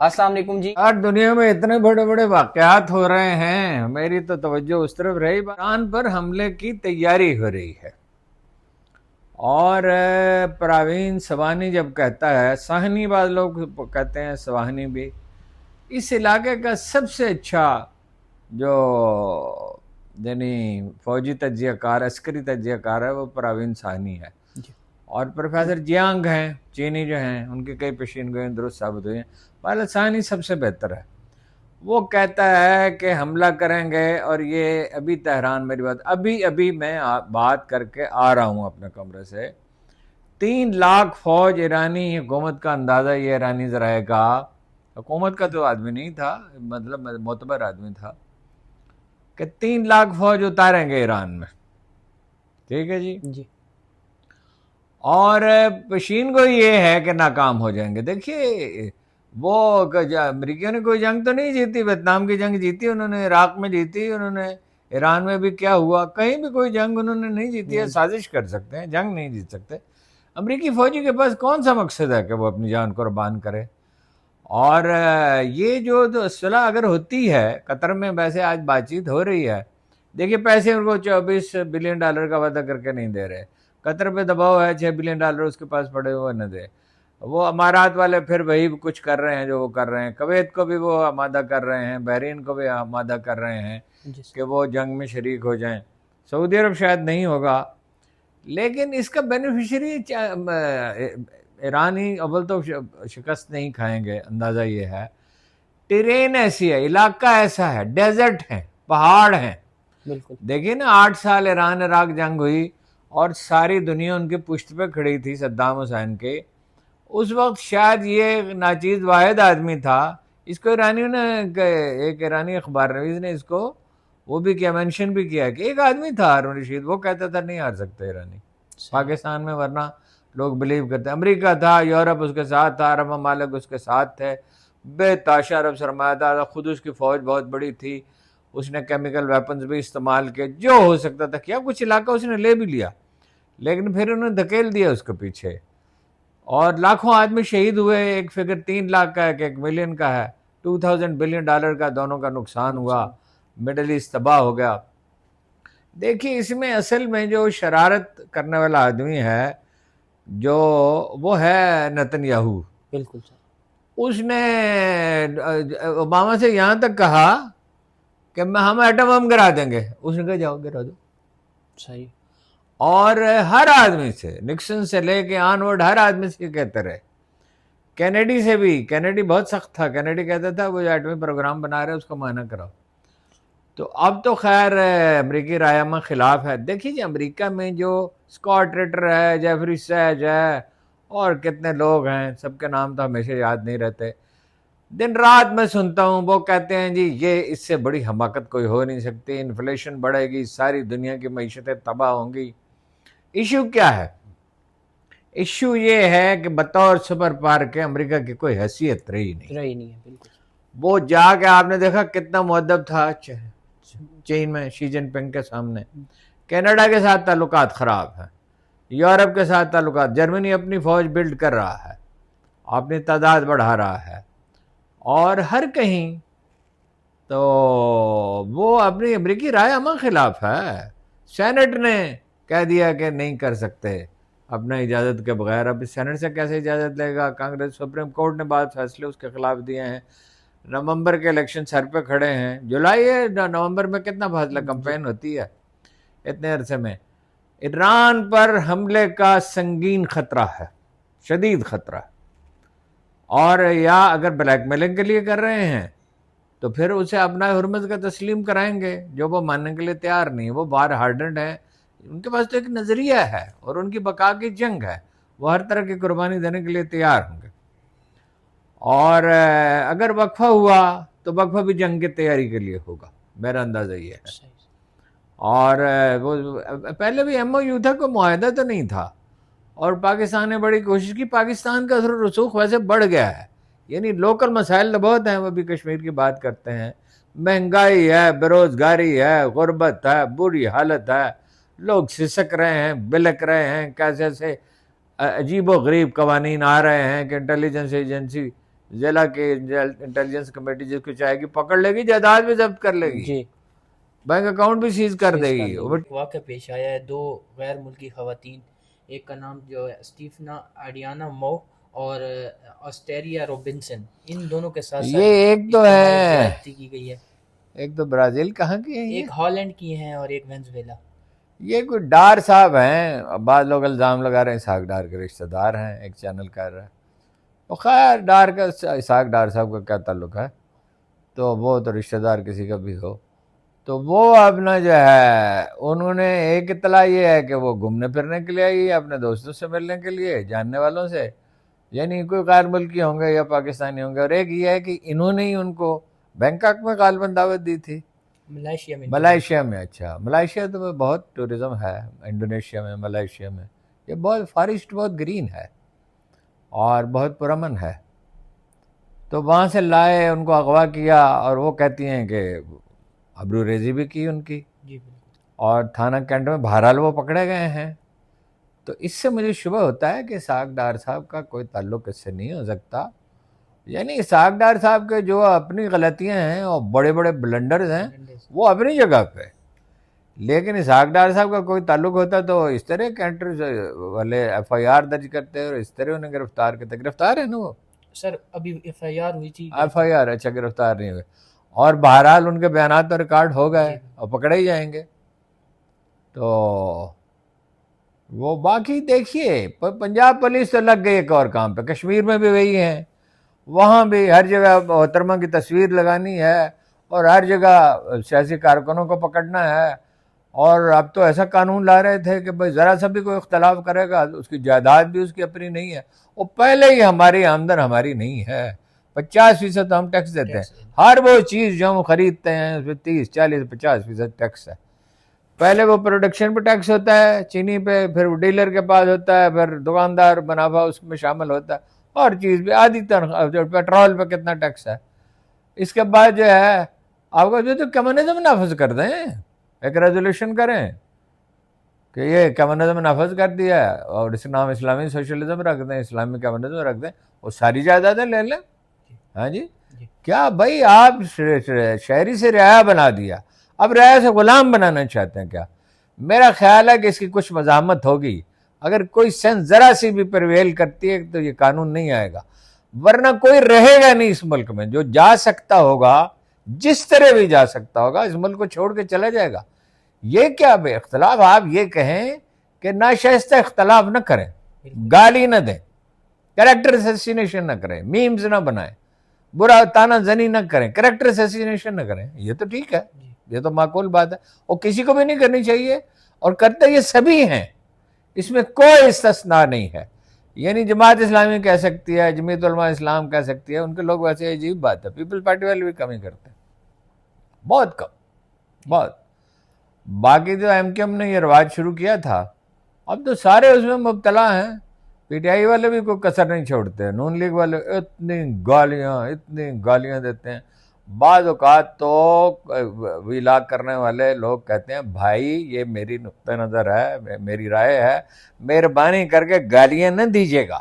السلام علیکم جی۔ آج دنیا میں اتنے بڑے بڑے واقعات ہو رہے ہیں، میری تو توجہ اس طرف رہی، ایران پر حملے کی تیاری ہو رہی ہے۔ اور پراوین سوانی جب کہتا ہے، ساہنی بعض لوگ کہتے ہیں، سواہنی بھی، اس علاقے کا سب سے اچھا جو یعنی فوجی تجزیہ کار، عسکری تجزیہ کار ہے، وہ پراوین ساہنی ہے۔ اور پروفیسر جیانگ ہیں، چینی جو ہیں، ان کے کئی پیشین گوئیں درست ثابت ہوئی ہیں، پہلے ثانی سب سے بہتر ہے۔ وہ کہتا ہے کہ حملہ کریں گے، اور یہ ابھی تہران، میری بات ابھی میں بات کر کے آ رہا ہوں اپنے کمرے سے، 3 لاکھ فوج ایرانی حکومت کا اندازہ یہ ایرانی ذرائع کا، حکومت کا تو آدمی نہیں تھا، مطلب معتبر آدمی تھا، کہ 3 لاکھ فوج اتاریں گے ایران میں۔ ٹھیک ہے جی۔ اور پیشین گوئی یہ ہے کہ ناکام ہو جائیں گے۔ دیکھیے، وہ امریکیوں نے کوئی جنگ تو نہیں جیتی، ویتنام کی جنگ جیتی انہوں نے، عراق میں جیتی انہوں نے، ایران میں بھی کیا ہوا، کہیں بھی کوئی جنگ انہوں نے نہیں جیتی ہے۔ سازش کر سکتے ہیں، جنگ نہیں جیت سکتے۔ امریکی فوجی کے پاس کون سا مقصد ہے کہ وہ اپنی جان قربان کرے؟ اور یہ جو صلح اگر ہوتی ہے قطر میں، ویسے آج بات چیت ہو رہی ہے، دیکھیے پیسے ان کو $24 بلین کا وعدہ کر کے نہیں دے رہے، قطر پہ دباؤ ہے، $6 بلین اس کے پاس پڑے ہوئے نہ دے، وہ امارات والے پھر وہی کچھ کر رہے ہیں جو وہ کر رہے ہیں، کویت کو بھی وہ آمادہ کر رہے ہیں، بحرین کو بھی آمادہ کر رہے ہیں کہ وہ جنگ میں شریک ہو جائیں۔ سعودی عرب شاید نہیں ہوگا، لیکن اس کا بینیفیشری ایرانی اول تو شکست نہیں کھائیں گے، اندازہ یہ ہے۔ ٹرین ایسی ہے، علاقہ ایسا ہے، ڈیزرٹ ہیں، پہاڑ ہیں۔ دیکھیے نا، 8 سال ایران عراق جنگ ہوئی اور ساری دنیا ان کی پشت پہ کھڑی تھی صدام حسین کے۔ اس وقت شاید یہ ناچیز واحد آدمی تھا، اس کو ایرانیوں نے، ایک ایرانی اخبار نویس نے اس کو وہ بھی کیا، مینشن بھی کیا کہ ایک آدمی تھا ہارون رشید، وہ کہتا تھا نہیں ہار سکتے ایرانی پاکستان میں، ورنہ لوگ بلیو کرتے۔ امریکہ تھا، یورپ اس کے ساتھ تھا، عرب ممالک اس کے ساتھ تھے، بے تاشا عرب سرمایہ دار تھا، خود اس کی فوج بہت بڑی تھی، اس نے کیمیکل ویپنز بھی استعمال کیے، جو ہو سکتا تھا کیا، کچھ علاقہ اس نے لے بھی لیا، لیکن پھر انہوں نے دھکیل دیا اس کے پیچھے، اور لاکھوں آدمی شہید ہوئے۔ ایک فگر 3 لاکھ کا ہے کہ 1 ملین کا ہے، $2000 بلین کا دونوں کا نقصان ہوا، مڈل ایسٹ تباہ ہو گیا۔ دیکھیے، اس میں اصل میں جو شرارت کرنے والا آدمی ہے، جو وہ ہے نتن یاہو، بالکل اس نے اوباما سے یہاں تک کہا کہ ہم ایٹم بم گرا دیں گے، اس نے کہا جاؤ گرا دو۔ صحیح۔ اور ہر آدمی سے، نکسن سے لے کے آنورڈ، ہر آدمی سے کہتے رہے، کینیڈی سے بھی، کینیڈی بہت سخت تھا، کینیڈی کہتا تھا وہ ایٹمی پروگرام بنا رہے اس کو مانع کراؤ۔ تو اب تو خیر امریکی رائے خلاف ہے۔ دیکھیے جی، امریکہ میں جو اسکاٹ ریٹر ہے، جیفری سیج ہے، اور کتنے لوگ ہیں، سب کے نام تو ہمیشہ یاد نہیں رہتے، دن رات میں سنتا ہوں، وہ کہتے ہیں جی یہ اس سے بڑی حماقت کوئی ہو نہیں سکتی، انفلیشن بڑھے گی، ساری دنیا کی معیشتیں تباہ ہوں گی۔ ایشو کیا ہے؟ ایشو یہ ہے کہ بطور سپر پاور کے امریکہ کی کوئی حیثیت رہی نہیں ہے، بالکل۔ وہ جا کے آپ نے دیکھا کتنا مؤدب تھا چین میں شی جن پنگ کے سامنے۔ کینیڈا کے ساتھ تعلقات خراب ہیں، یورپ کے ساتھ تعلقات، جرمنی اپنی فوج بلڈ کر رہا ہے، اپنی تعداد بڑھا رہا ہے، اور ہر کہیں تو وہ اپنی امریکی رائے عامہ خلاف ہے۔ سینٹ نے کہہ دیا کہ نہیں کر سکتے اپنا اجازت کے بغیر، اب سینٹ سے کیسے اجازت لے گا؟ کانگریس، سپریم کورٹ نے بعض فیصلے اس کے خلاف دیے ہیں۔ نومبر کے الیکشن سر پہ کھڑے ہیں، جولائی ہے، نومبر میں کتنا فاصلہ کمپین ہوتی ہے اتنے عرصے میں۔ ایران پر حملے کا سنگین خطرہ ہے، شدید خطرہ ہے، اور یا اگر بلیک میلنگ کے لیے کر رہے ہیں تو پھر اسے اپنا حرمت کا تسلیم کرائیں گے، جو وہ ماننے کے لیے تیار نہیں، وہ بار ہارڈنڈ ہیں، ان کے پاس تو ایک نظریہ ہے اور ان کی بقا کی جنگ ہے، وہ ہر طرح کی قربانی دینے کے لیے تیار ہوں گے، اور اگر وقفہ ہوا تو وقفہ بھی جنگ کی تیاری کے لیے ہوگا، میرا اندازہ یہ ہے۔ اور وہ پہلے بھی ایم او یو تھا، کوئی معاہدہ تو نہیں تھا، اور پاکستان نے بڑی کوشش کی، پاکستان کا اثر و رسوخ ویسے بڑھ گیا ہے، یعنی لوکل مسائل تو بہت ہیں، وہ بھی کشمیر کی بات کرتے ہیں، مہنگائی ہے، بے روزگاری ہے، غربت ہے، بری حالت ہے، لوگ سسک رہے ہیں، بلک رہے ہیں، کیسے سے عجیب و غریب قوانین آ رہے ہیں کہ انٹیلیجنس ایجنسی ضلع کی انٹیلیجنس کمیٹی جس کو چاہے گی پکڑ لے گی, جائیداد بھی ضبط کر لے گی, بینک اکاؤنٹ بھی سیز کر دے گی. واقعہ پیش آیا ہے, 2 غیر ملکی خواتین, ایک کا نام جو ہے اسٹیفنا ایڈیانا مو اور آسٹیریا روبنسن, ان دونوں کے ساتھ یہ ایک تو ہے زیادتی کی گئی ہے. ایک تو برازیل کہاں کی ہے, ایک ہالینڈ کی ہیں اور ایک وینزویلا. یہ کوئی ڈار صاحب ہیں, بعض لوگ الزام لگا رہے ہیں اسحاق ڈار کے رشتہ دار ہیں, ایک چینل کر رہا ہے. تو خیر ڈار کا اسحاق ڈار صاحب کا کیا تعلق ہے, تو وہ تو رشتہ دار کسی کا بھی ہو. تو وہ اپنا جو ہے انہوں نے ایک اطلاع یہ ہے کہ وہ گھومنے پھرنے کے لیے آئی ہے اپنے دوستوں سے ملنے کے لیے, جاننے والوں سے, یعنی کوئی غیر ملکی ہوں گے یا پاکستانی ہوں گے. اور ایک یہ ہے کہ انہوں نے ہی ان کو بینکاک میں غالباً دعوت دی تھی, ملائیشیا میں. اچھا, ملائیشیا تو بہت ٹورزم ہے, انڈونیشیا میں, ملائیشیا میں, یہ بہت فار ایسٹ بہت گرین ہے اور بہت پرامن ہے. تو وہاں سے لائے, ان کو اغوا کیا, اور وہ کہتی ہیں کہ ابرو ریزی بھی کی ان کی, اور تھانہ کینٹ میں بہرحال وہ پکڑے گئے ہیں. تو اس سے مجھے شبہ ہوتا ہے کہ اسحاق ڈار صاحب کا کوئی تعلق اس سے نہیں ہو سکتا. یعنی اسحاق ڈار صاحب کے جو اپنی غلطیاں ہیں اور بڑے بڑے بلنڈرز ہیں وہ اپنی جگہ پہ, لیکن اسحاق ڈار صاحب کا کوئی تعلق ہوتا تو اس طرح کینٹر والے ایف آئی آر درج کرتے اور اس طرح انہیں گرفتار کرتے. گرفتار ہے نا وہ سر, ابھی ایف آئی آر ہوئی تھی. ایف آئی آر, اچھا گرفتار نہیں ہوئے, اور بہرحال ان کے بیانات تو ریکارڈ ہو گئے اور پکڑے ہی جائیں گے. تو وہ باقی دیکھیے پنجاب پولیس تو لگ گئی ایک اور کام پہ, کشمیر میں بھی وہی ہیں, وہاں بھی ہر جگہ محترمہ کی تصویر لگانی ہے اور ہر جگہ سیاسی کارکنوں کو پکڑنا ہے. اور اب تو ایسا قانون لا رہے تھے کہ بھائی ذرا سا بھی کوئی اختلاف کرے گا اس کی جائیداد بھی اس کی اپنی نہیں ہے. وہ پہلے ہی ہماری آمدن ہماری نہیں ہے, 50% ہم ٹیکس دیتے ہیں, ہر وہ چیز جو ہم خریدتے ہیں اس پہ 30-40-50% ٹیکس ہے. پہلے وہ پروڈکشن پہ ٹیکس ہوتا ہے چینی پہ, پھر وہ ڈیلر کے پاس ہوتا ہے, پھر دکاندار منافع اس میں شامل ہوتا ہے, اور چیز بھی آدھی تنخواہ, پیٹرول پہ کتنا ٹیکس ہے. اس کے بعد جو ہے آپ کو جو تو کمیونزم نافذ کر دیں, ایک ریزولوشن کریں کہ یہ کمیونزم نافذ کر دیا ہے اور اس کا نام اسلامی سوشلزم رکھ دیں, اسلامی کمیونزم رکھ دیں, وہ ساری جائیدادیں لے لیں. ہاں جی, کیا بھائی آپ شہری سے رعایا بنا دیا, اب رعایا سے غلام بنانا چاہتے ہیں کیا؟ میرا خیال ہے کہ اس کی کچھ مزاحمت ہوگی, اگر کوئی سینس ذرا سی بھی پرویل کرتی ہے تو یہ قانون نہیں آئے گا, ورنہ کوئی رہے گا نہیں اس ملک میں. جو جا سکتا ہوگا, جس طرح بھی جا سکتا ہوگا, اس ملک کو چھوڑ کے چلا جائے گا. یہ کیا بے اختلاف, آپ یہ کہیں کہ ناشائستہ اختلاف نہ کریں, گالی نہ دیں, کریکٹر اسیسینیشن نہ کریں, میمز نہ بنائیں, برا تانا زنی نہ کریں, کریکٹر اسیسینیشن نہ کریں, یہ تو ٹھیک ہے, یہ تو معقول بات ہے, اور کسی کو بھی نہیں کرنی چاہیے, اور کرتے یہ سبھی ہیں, اس میں کوئی استثناء نہیں ہے. یعنی جماعت اسلامی کہہ سکتی ہے, جمعیت علماء اسلام کہہ سکتی ہے, ان کے لوگ ویسے عجیب بات ہے, پیپل پارٹی والے بھی کمی کرتے ہیں, بہت کم, بہت. باقی تو ایم کیو ایم نے یہ رواج شروع کیا تھا, اب تو سارے اس میں مبتلا ہیں. پی ٹی آئی والے بھی کوئی کسر نہیں چھوڑتے, نون لیگ والے اتنی گالیاں دیتے ہیں. بعض اوقات تو ویلاگ کرنے والے لوگ کہتے ہیں بھائی یہ میری نقطہ نظر ہے, میری رائے ہے, مہربانی کر کے گالیاں نہ دیجیے گا.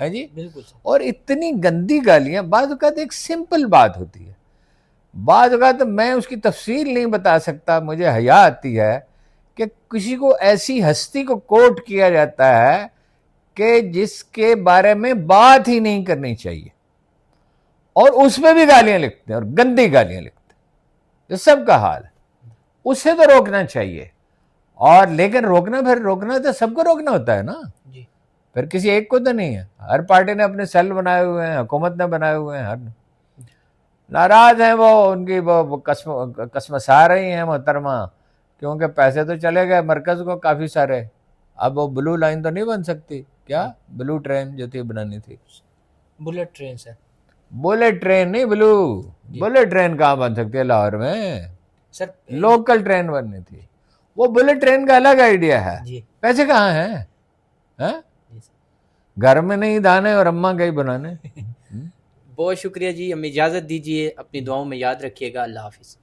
ہے جی, اور اتنی گندی گالیاں, بعض اوقات ایک سمپل بات ہوتی ہے, بعض اوقات میں اس کی تفصیل نہیں بتا سکتا, مجھے حیا آتی ہے کہ کسی کو ایسی ہستی کو کوٹ کیا جاتا ہے کہ جس کے بارے میں بات ہی نہیں کرنی چاہیے, اور اس میں بھی گالیاں لکھتے ہیں, اور گندی گالیاں لکھتے ہیں. یہ سب کا حال ہے, اسے تو روکنا چاہیے. اور لیکن روکنا تو سب کو روکنا ہوتا ہے نا, پھر کسی ایک کو تو نہیں ہے. ہر پارٹی نے اپنے سیل بنائے ہوئے ہیں, حکومت نے بنائے ہوئے ہیں, ہر ناراض ہیں, وہ ان کی وہ کسمسا رہی ہیں محترمہ, کیونکہ پیسے تو چلے گئے مرکز کو کافی سارے. اب وہ بلو لائن تو نہیں بن سکتی, کیا بلو ٹرین جو تھی بنانی تھی, بلٹ ٹرین سر, بلٹ ٹرین نہیں, بلٹ ٹرین کہاں بن سکتی ہے لاہور میں, سر لوکل ٹرین بننی تھی. وہ بلٹ ٹرین کا الگ آئیڈیا ہے, پیسے کہاں ہیں, گھر میں نہیں دانے اور اماں گئی بنانے. بہت شکریہ جی, ہمیں اجازت دیجیے, اپنی دعاؤں میں یاد رکھیے گا, اللہ حافظ.